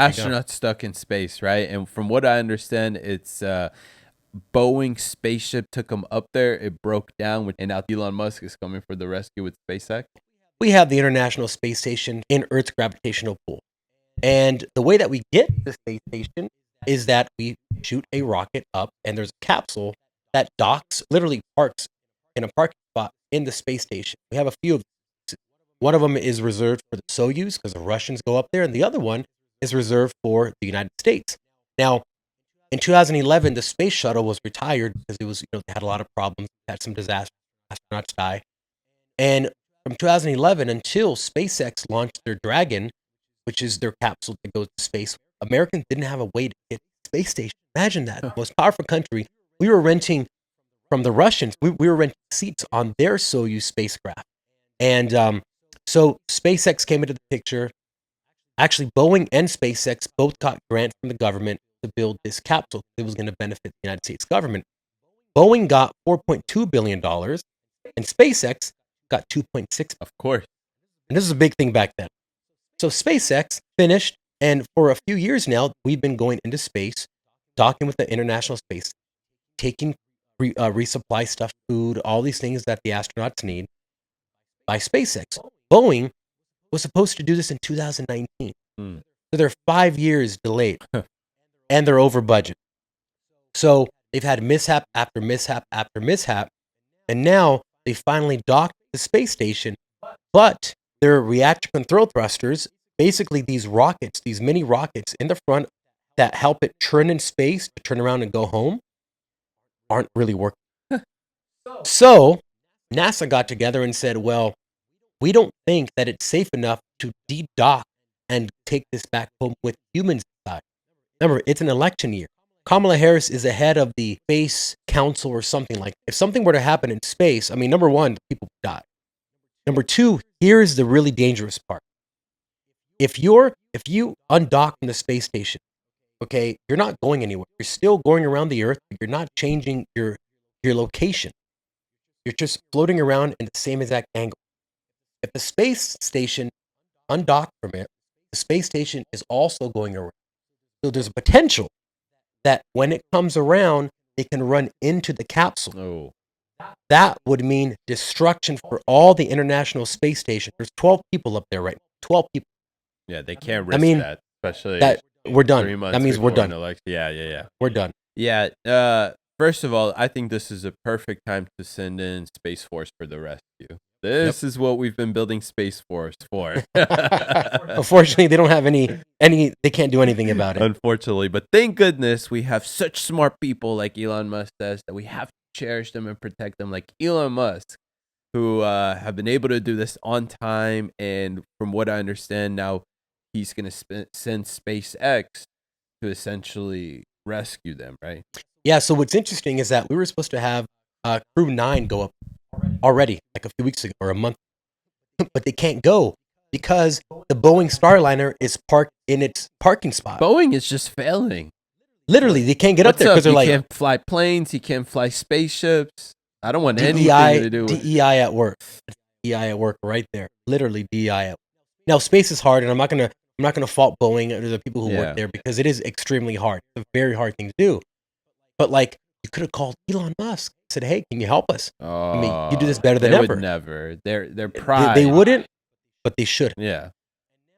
astronauts stuck in space, right? And from what I understand, it's Boeing spaceship took them up there. It broke down, and now Elon Musk is coming for the rescue with SpaceX. We have the International Space Station in Earth's gravitational pull. And the way that we get to the space station is that we shoot a rocket up, and there's a capsule that docks, literally parks in a parking spot in the space station. We have a few of these. One of them is reserved for the Soyuz because the Russians go up there, and the other one is reserved for the United States. Now, in 2011, the space shuttle was retired because it was, they had a lot of problems, had some disasters, astronauts die. And from 2011 until SpaceX launched their Dragon, which is their capsule that goes to space, Americans didn't have a way to get to the space station. Imagine that. Most powerful country. We were renting from the Russians. We were renting seats on their Soyuz spacecraft. And so SpaceX came into the picture. Actually, Boeing and SpaceX both got grants from the government to build this capsule. It was going to benefit the United States government. Boeing got $4.2 billion, and SpaceX got 2.6. Of course. And this is a big thing back then. So SpaceX finished, and for a few years now, we've been going into space, docking with the International Space, taking resupply stuff, food, all these things that the astronauts need by SpaceX. Boeing was supposed to do this in 2019. So they're 5 years delayed, and they're over budget. So they've had mishap after mishap after mishap, and now they finally docked the space station, but their reactor control thrusters, basically these rockets, these mini rockets in the front that help it turn in space to turn around and go home, aren't really working. So NASA got together and said, well, we don't think that it's safe enough to de-dock and take this back home with humans inside. Remember, it's an election year. Kamala Harris is the head of the Space Council or something like that. If something were to happen in space, I mean, number one, people die. Number two, here's the really dangerous part. If you undock from the space station, okay, you're not going anywhere. You're still going around the Earth, but you're not changing your location. You're just floating around in the same exact angle. If the space station undocked from it, the space station is also going around. So there's a potential that when it comes around, it can run into the capsule. Oh. That would mean destruction for all the International Space Station. There's 12 people up there right now. 12 people. Yeah, they can't risk that, especially that we're done. 3 months That means we're done. Yeah. We're done. Yeah. First of all, I think this is a perfect time to send in Space Force for the rescue. This is what we've been building Space Force for. Unfortunately, they don't have any. They can't do anything about it. Unfortunately, but thank goodness we have such smart people like Elon Musk says that we have to cherish them and protect them, like Elon Musk, who have been able to do this on time. And from what I understand now, he's going to send SpaceX to essentially rescue them, right? Yeah. So what's interesting is that we were supposed to have Crew 9 go up already, like a few weeks ago or a month, but they can't go because the Boeing Starliner is parked in its parking spot. Boeing is just failing. Literally, they can't get up there because they're like, you can't fly planes, you can't fly spaceships. I don't want anything to do with DEI at work. DEI at work, right there. Literally DEI at work. Now, space is hard, and I'm not gonna fault Boeing or the people who work there because it is extremely hard. It's a very hard thing to do. But like, you could have called Elon Musk. Said, "Hey, can you help us? I mean, you do this better than ever." They would never. Their pride. They wouldn't, but they should. Yeah.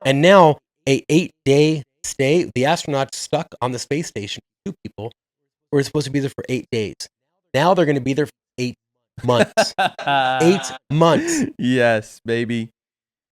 And now, a 8-day stay. The astronauts stuck on the space station. 2 people were supposed to be there for 8 days. Now they're going to be there for 8 months. 8 months. Yes, baby.